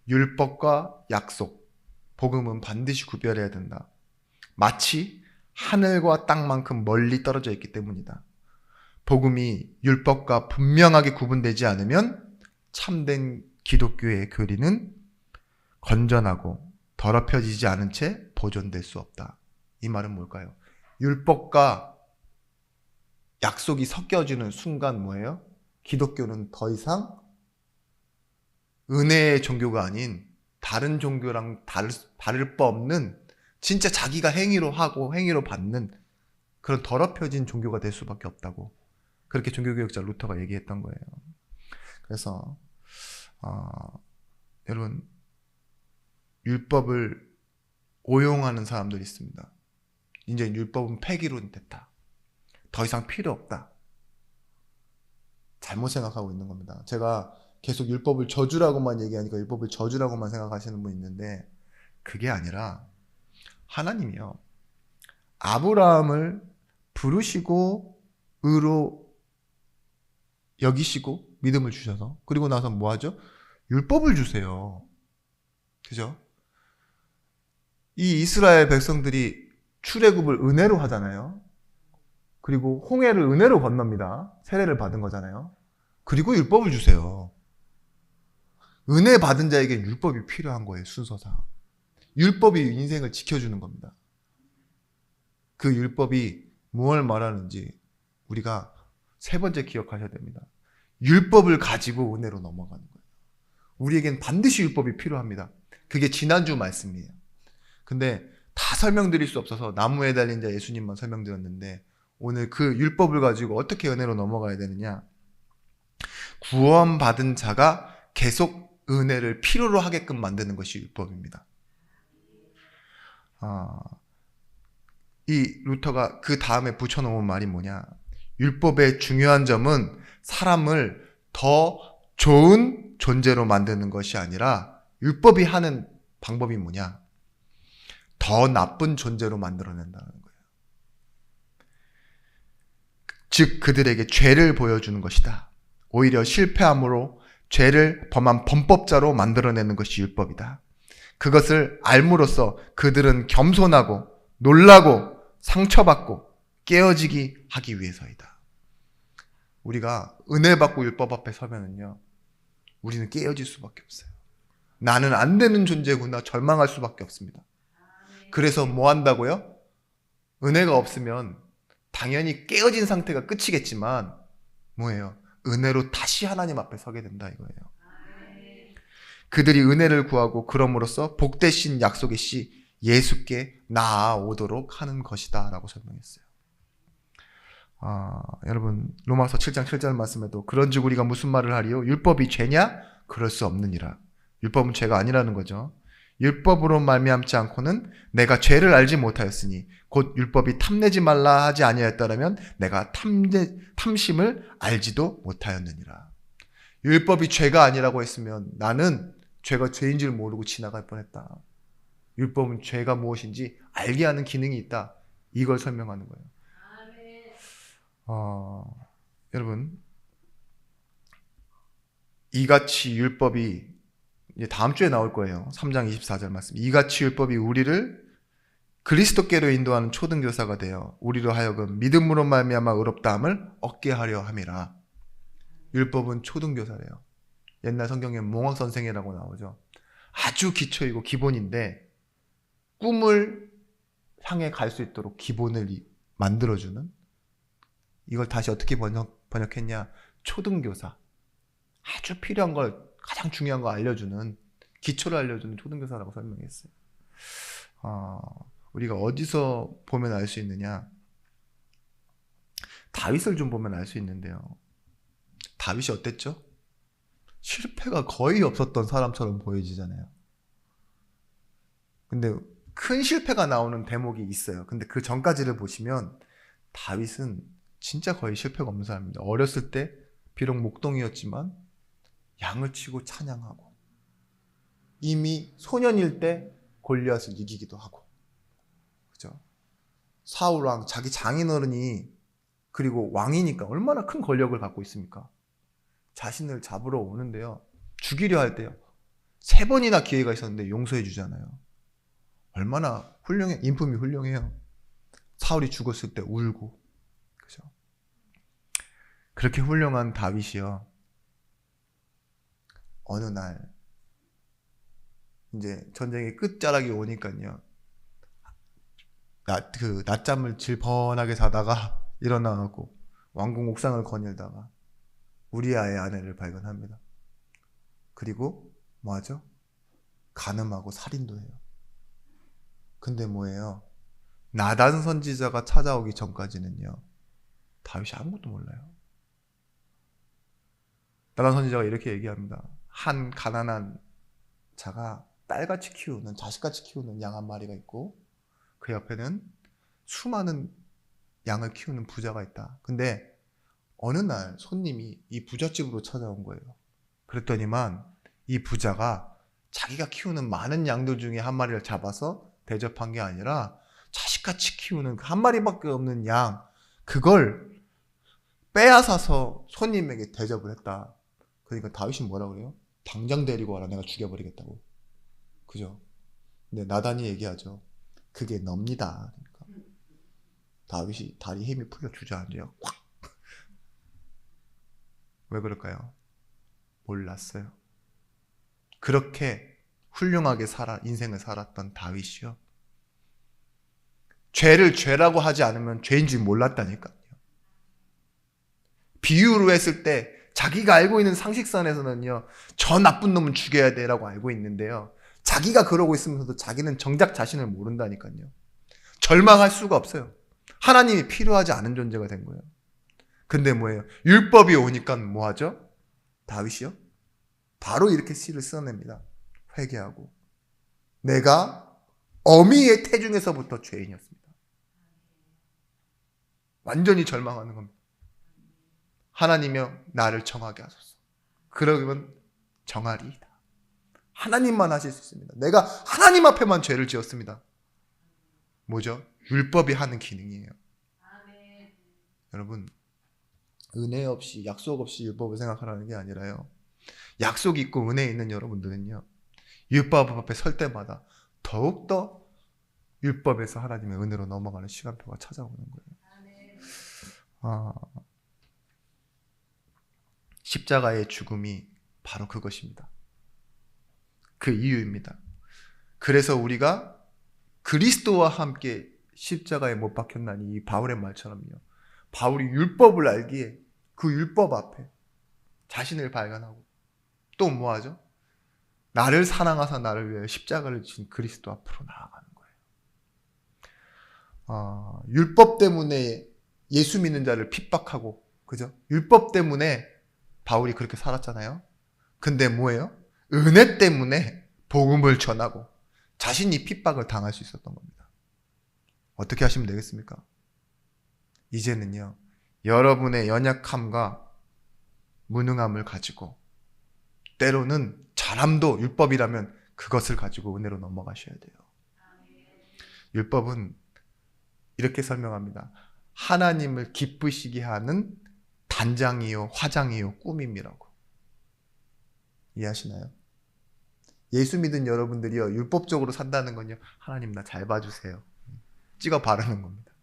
Speaker 1: 율법과 약속, 복음은 반드시 구별해야 된다. 마치 하늘과 땅만큼 멀리 떨어져 있기 때문이다. 복음이 율법과 분명하게 구분되지 않으면 참된 기독교의 교리는 건전하고 더럽혀지지 않은 채 보존될 수 없다. 이 말은 뭘까요? 율법과 약속이 섞여지는 순간 뭐예요? 기독교는 더 이상 은혜의 종교가 아닌 다른 종교랑 다를 바 없는 진짜 자기가 행위로 하고 행위로 받는 그런 더럽혀진 종교가 될 수밖에 없다고 그렇게 종교개혁자 루터가 얘기했던 거예요. 그래서 여러분 율법을 오용하는 사람들이 있습니다. 이제 율법은 폐기로 됐다. 더 이상 필요 없다. 잘못 생각하고 있는 겁니다. 제가 계속 율법을 저주라고만 얘기하니까 율법을 저주라고만 생각하시는 분 있는데 그게 아니라 하나님이요. 아브라함을 부르시고 의로 여기시고 믿음을 주셔서 그리고 나서 뭐 하죠? 율법을 주세요. 그죠? 이 이스라엘 백성들이 출애굽을 은혜로 하잖아요. 그리고 홍해를 은혜로 건넙니다. 세례를 받은 거잖아요. 그리고 율법을 주세요. 은혜 받은 자에게 율법이 필요한 거예요. 순서상. 율법이 인생을 지켜주는 겁니다. 그 율법이 무엇을 말하는지 우리가 세 번째 기억하셔야 됩니다. 율법을 가지고 은혜로 넘어가는 거예요. 우리에겐 반드시 율법이 필요합니다. 그게 지난주 말씀이에요. 근데 다 설명드릴 수 없어서 나무에 달린 자 예수님만 설명드렸는데, 오늘 그 율법을 가지고 어떻게 은혜로 넘어가야 되느냐. 구원받은 자가 계속 은혜를 필요로 하게끔 만드는 것이 율법입니다. 이 루터가 그 다음에 붙여놓은 말이 뭐냐. 율법의 중요한 점은 사람을 더 좋은 존재로 만드는 것이 아니라, 율법이 하는 방법이 뭐냐. 더 나쁜 존재로 만들어낸다는 거예요. 즉 그들에게 죄를 보여주는 것이다. 오히려 실패함으로 죄를 범한 범법자로 만들어내는 것이 율법이다. 그것을 알므로써 그들은 겸손하고 놀라고 상처받고 깨어지기 하기 위해서이다. 우리가 은혜 받고 율법 앞에 서면은요, 우리는 깨어질 수밖에 없어요. 나는 안 되는 존재구나 절망할 수밖에 없습니다. 그래서 뭐 한다고요? 은혜가 없으면 당연히 깨어진 상태가 끝이겠지만 뭐예요? 은혜로 다시 하나님 앞에 서게 된다 이거예요. 그들이 은혜를 구하고 그럼으로써 복되신 약속의 씨 예수께 나아오도록 하는 것이다 라고 설명했어요. 여러분 로마서 7장 7절 말씀에도 그런즉 우리가 무슨 말을 하리요? 율법이 죄냐? 그럴 수 없느니라. 율법은 죄가 아니라는 거죠. 율법으로 말미암지 않고는 내가 죄를 알지 못하였으니 곧 율법이 탐내지 말라 하지 아니하였다라면 내가 탐심을 알지도 못하였느니라. 율법이 죄가 아니라고 했으면 나는 죄가 죄인 줄 모르고 지나갈 뻔했다. 율법은 죄가 무엇인지 알게 하는 기능이 있다. 이걸 설명하는 거예요. 여러분 이같이 율법이 이제 다음 주에 나올 거예요. 3장 24절 말씀. 이같이 율법이 우리를 그리스도께로 인도하는 초등교사가 되어 우리로 하여금 믿음으로 말미암아 의롭다함을 얻게 하려 함이라. 율법은 초등교사래요. 옛날 성경에 몽학선생이라고 나오죠. 아주 기초이고 기본인데 꿈을 향해 갈 수 있도록 기본을 만들어주는, 이걸 다시 어떻게 번역했냐. 초등교사. 아주 필요한 걸, 가장 중요한 거 알려주는, 기초를 알려주는 초등교사라고 설명했어요. 우리가 어디서 보면 알 수 있느냐. 다윗을 좀 보면 알 수 있는데요. 다윗이 어땠죠? 실패가 거의 없었던 사람처럼 보여지잖아요. 근데 큰 실패가 나오는 대목이 있어요. 근데 그 전까지를 보시면 다윗은 진짜 거의 실패가 없는 사람입니다. 어렸을 때 비록 목동이었지만 양을 치고 찬양하고, 이미 소년일 때 골리앗을 이기기도 하고, 그죠? 사울 왕, 자기 장인어른이, 그리고 왕이니까 얼마나 큰 권력을 갖고 있습니까? 자신을 잡으러 오는데요, 죽이려 할 때요, 3번이나 기회가 있었는데 용서해 주잖아요. 얼마나 훌륭해, 인품이 훌륭해요. 사울이 죽었을 때 울고, 그죠? 그렇게 훌륭한 다윗이요, 어느 날 이제 전쟁의 끝자락이 오니까요, 낮잠을 질펀하게 자다가 일어나고 왕궁 옥상을 거닐다가 우리아의 아내를 발견합니다. 그리고 뭐하죠? 간음하고 살인도 해요. 근데 뭐예요? 나단 선지자가 찾아오기 전까지는요, 다윗이 아무것도 몰라요. 나단 선지자가 이렇게 얘기합니다. 한 가난한 자가 딸같이 키우는, 자식같이 키우는 양 한 마리가 있고 그 옆에는 수많은 양을 키우는 부자가 있다. 근데 어느 날 손님이 이 부잣집으로 찾아온 거예요. 그랬더니만 이 부자가 자기가 키우는 많은 양들 중에 한 마리를 잡아서 대접한 게 아니라 자식같이 키우는 그 한 마리밖에 없는 양, 그걸 빼앗아서 손님에게 대접을 했다. 그러니까 다윗이 뭐라 그래요? 당장 데리고 와라, 내가 죽여버리겠다고. 그죠? 근데 나단이 얘기하죠. 그게 멉니다. 그러니까 다윗이 다리 힘이 풀려 주저앉아요. 꽉. 왜 그럴까요? 몰랐어요. 그렇게 훌륭하게 인생을 살았던 다윗이요. 죄를 죄라고 하지 않으면 죄인 줄 몰랐다니까요. 비유로 했을 때 자기가 알고 있는 상식선에서는요, 저 나쁜 놈은 죽여야 돼라고 알고 있는데요, 자기가 그러고 있으면서도 자기는 정작 자신을 모른다니까요. 절망할 수가 없어요. 하나님이 필요하지 않은 존재가 된 거예요. 근데 뭐예요? 율법이 오니까 뭐 하죠? 다윗이요? 바로 이렇게 시를 써냅니다. 회개하고. 내가 어미의 태중에서부터 죄인이었습니다. 완전히 절망하는 겁니다. 하나님이여 나를 정하게 하소서. 그러면 정하리이다. 하나님만 하실 수 있습니다. 내가 하나님 앞에만 죄를 지었습니다. 뭐죠? 율법이 하는 기능이에요. 여러분, 은혜 없이, 약속 없이 율법을 생각하라는 게 아니라요, 약속 있고 은혜 있는 여러분들은요, 율법 앞에 설 때마다 더욱더 율법에서 하나님의 은혜로 넘어가는 시간표가 찾아오는 거예요. 십자가의 죽음이 바로 그것입니다. 그 이유입니다. 그래서 우리가 그리스도와 함께 십자가에 못 박혔나니, 이 바울의 말처럼요, 바울이 율법을 알기에 그 율법 앞에 자신을 발견하고 또 뭐하죠? 나를 사랑하사 나를 위해 십자가를 진 그리스도 앞으로 나아가는 거예요. 율법 때문에 예수 믿는 자를 핍박하고, 그죠? 율법 때문에 바울이 그렇게 살았잖아요. 근데 뭐예요? 은혜 때문에 복음을 전하고 자신이 핍박을 당할 수 있었던 겁니다. 어떻게 하시면 되겠습니까? 이제는요, 여러분의 연약함과 무능함을 가지고, 때로는 잘함도 율법이라면 그것을 가지고 은혜로 넘어가셔야 돼요. 율법은 이렇게 설명합니다. 하나님을 기쁘시게 하는 단장이요, 화장이요, 꾸밈이라고. 이해하시나요? 예수 믿은 여러분들이요, 율법적으로 산다는 건요, 하나님 나 잘 봐주세요, 찍어 바르는 겁니다.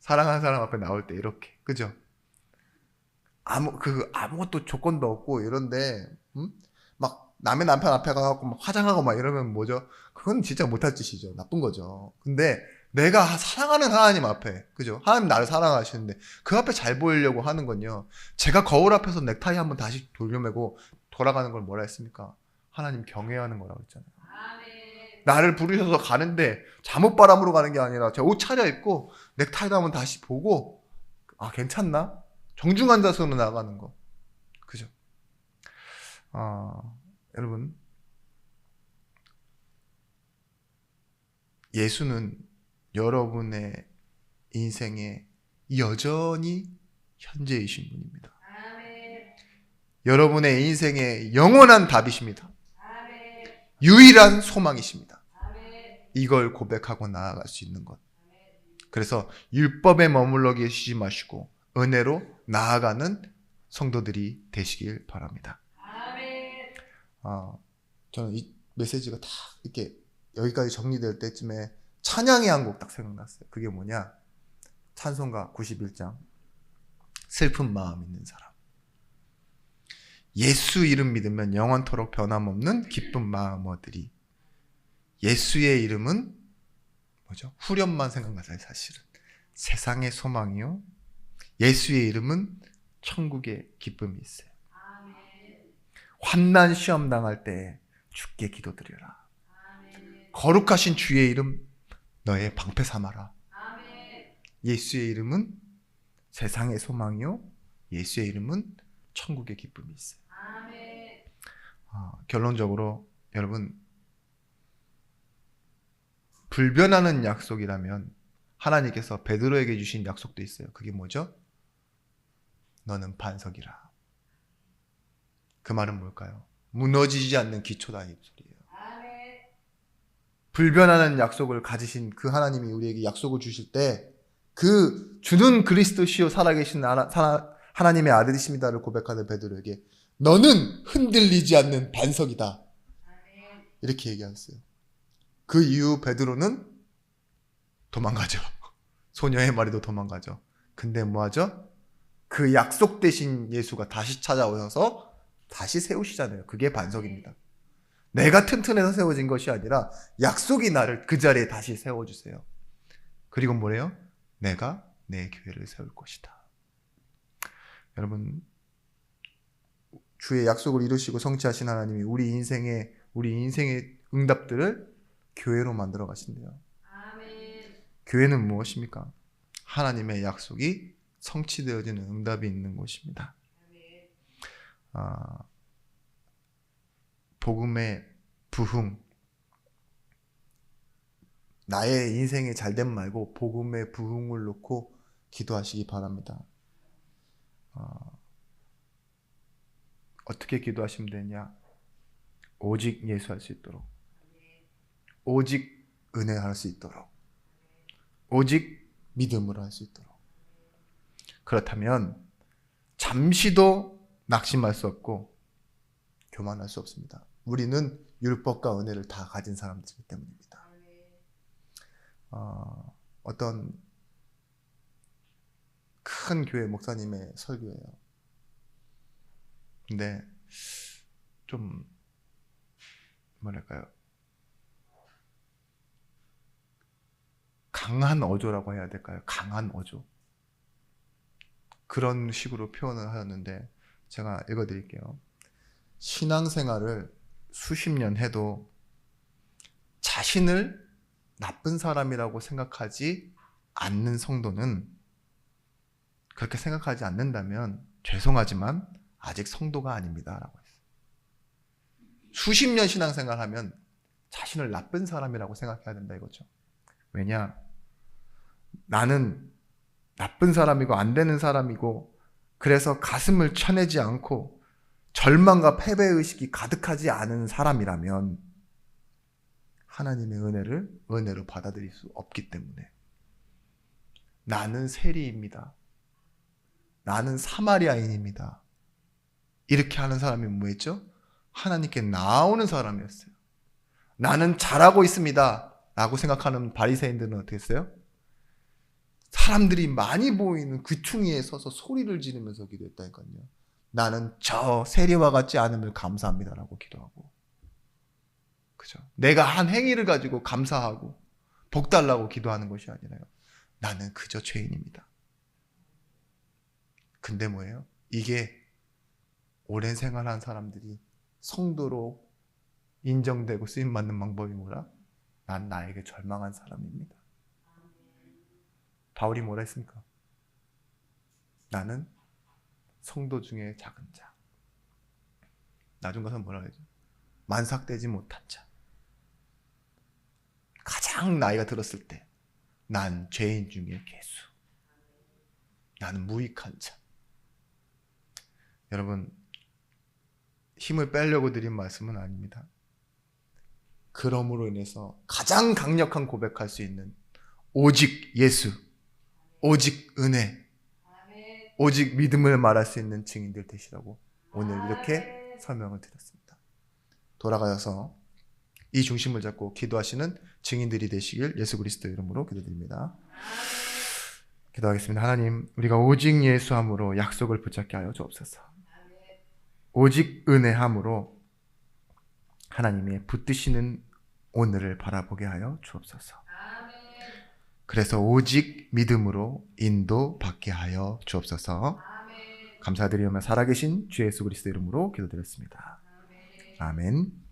Speaker 1: 사랑하는 사람 앞에 나올 때 이렇게, 그죠? 아무것도 조건도 없고 이런데, 막 남의 남편 앞에 가갖고 막 화장하고 막 이러면 뭐죠? 그건 진짜 못할 짓이죠. 나쁜 거죠. 근데 내가 사랑하는 하나님 앞에, 그죠? 하나님 나를 사랑하시는데 그 앞에 잘 보이려고 하는 건요, 제가 거울 앞에서 넥타이 한번 다시 돌려매고 돌아가는 걸 뭐라 했습니까? 하나님 경외하는 거라고 했잖아요. 나를 부르셔서 가는데 잠옷 바람으로 가는 게 아니라 제가 옷 차려입고 넥타이도 한번 다시 보고, 괜찮나? 정중한 자세로 나가는 거, 그죠? 여러분, 예수는 여러분의 인생에 여전히 현재이신 분입니다. 여러분의 인생의 영원한 답이십니다. 유일한 소망이십니다. 이걸 고백하고 나아갈 수 있는 것. 그래서 율법에 머물러 계시지 마시고 은혜로 나아가는 성도들이 되시길 바랍니다. 저는 이 메시지가 다 이렇게 여기까지 정리될 때쯤에 찬양의 한 곡 딱 생각났어요. 그게 뭐냐? 찬송가 91장, 슬픈 마음 있는 사람. 예수 이름 믿으면 영원토록 변함없는 기쁜 마음 얻으리. 예수의 이름은 뭐죠? 후렴만 생각나잖아요, 사실은. 세상의 소망이요, 예수의 이름은 천국의 기쁨이 있어요. 환난 시험 당할 때 주께 기도드려라. 거룩하신 주의 이름 너의 방패 삼아라. 예수의 이름은 세상의 소망이요, 예수의 이름은 천국의 기쁨이 있어요. 결론적으로 여러분, 불변하는 약속이라면 하나님께서 베드로에게 주신 약속도 있어요. 그게 뭐죠? 너는 반석이라. 그 말은 뭘까요? 무너지지 않는 기초다, 이 소리예요. 불변하는 약속을 가지신 그 하나님이 우리에게 약속을 주실 때, 그 주는 그리스도시요 살아계신 하나님의 아들이십니다를 고백하는 베드로에게 너는 흔들리지 않는 반석이다, 이렇게 얘기하셨어요. 그 이후 베드로는 도망가죠. 소녀의 말에도 도망가죠. 근데 뭐하죠? 그 약속되신 예수가 다시 찾아오셔서 다시 세우시잖아요. 그게 반석입니다. 내가 튼튼해서 세워진 것이 아니라 약속이 나를 그 자리에 다시 세워주세요. 그리고 뭐래요? 내가 내 교회를 세울 것이다. 여러분, 주의 약속을 이루시고 성취하신 하나님이 우리 인생의 응답들을 교회로 만들어 가신대요. 교회는 무엇입니까? 하나님의 약속이 성취되어지는 응답이 있는 곳입니다. 복음의 부흥, 나의 인생이 잘됨 말고 복음의 부흥을 놓고 기도하시기 바랍니다. 어떻게 기도하시면 되냐? 오직 예수할 수 있도록, 오직 은혜할 수 있도록, 오직 믿음으로 할 수 있도록. 그렇다면 잠시도 낙심할 수 없고 교만할 수 없습니다. 우리는 율법과 은혜를 다 가진 사람들이기 때문입니다. 어떤 큰 교회 목사님의 설교예요. 근데 좀 뭐랄까요? 강한 어조라고 해야 될까요? 강한 어조. 그런 식으로 표현을 하였는데 제가 읽어드릴게요. 신앙생활을 수십 년 해도 자신을 나쁜 사람이라고 생각하지 않는 성도는, 그렇게 생각하지 않는다면 죄송하지만 아직 성도가 아닙니다 라고 했어요. 수십 년 신앙생활 하면 자신을 나쁜 사람이라고 생각해야 된다 이거죠. 왜냐? 나는 나쁜 사람이고 안 되는 사람이고, 그래서 가슴을 쳐내지 않고 절망과 패배의식이 가득하지 않은 사람이라면 하나님의 은혜로 받아들일 수 없기 때문에, 나는 세리입니다, 나는 사마리아인입니다, 이렇게 하는 사람이 뭐였죠? 하나님께 나오는 사람이었어요. 나는 잘하고 있습니다 라고 생각하는 바리새인들은 어떻게 했어요? 사람들이 많이 보이는 귀퉁이에 서서 소리를 지르면서 기도했다니까요. 나는 저 세리와 같지 않음을 감사합니다라고 기도하고, 그죠? 내가 한 행위를 가지고 감사하고 복 달라고 기도하는 것이 아니라요. 나는 그저 죄인입니다. 근데 뭐예요? 이게 오랜 생활한 사람들이 성도로 인정되고 쓰임받는 방법이 뭐라? 난 나에게 절망한 사람입니다. 바울이 뭐라 했습니까? 나는 성도 중에 작은 자. 나중 가서 뭐라 하죠? 만삭되지 못한 자. 가장 나이가 들었을 때 난 죄인 중에 괴수. 나는 무익한 자. 여러분, 힘을 빼려고 드린 말씀은 아닙니다. 그럼으로 인해서 가장 강력한 고백할 수 있는 오직 예수, 오직 은혜, 오직 믿음을 말할 수 있는 증인들 되시라고 오늘 이렇게 설명을 드렸습니다. 돌아가셔서 이 중심을 잡고 기도하시는 증인들이 되시길 예수 그리스도 이름으로 기도드립니다. 기도하겠습니다. 하나님, 우리가 오직 예수함으로 약속을 붙잡게 하여 주옵소서. 오직 은혜함으로 하나님의 붙드시는 오늘을 바라보게 하여 주옵소서. 그래서 오직 믿음으로 인도받게 하여 주옵소서. 감사드리며 살아계신 주 예수 그리스도 이름으로 기도드렸습니다. 아멘.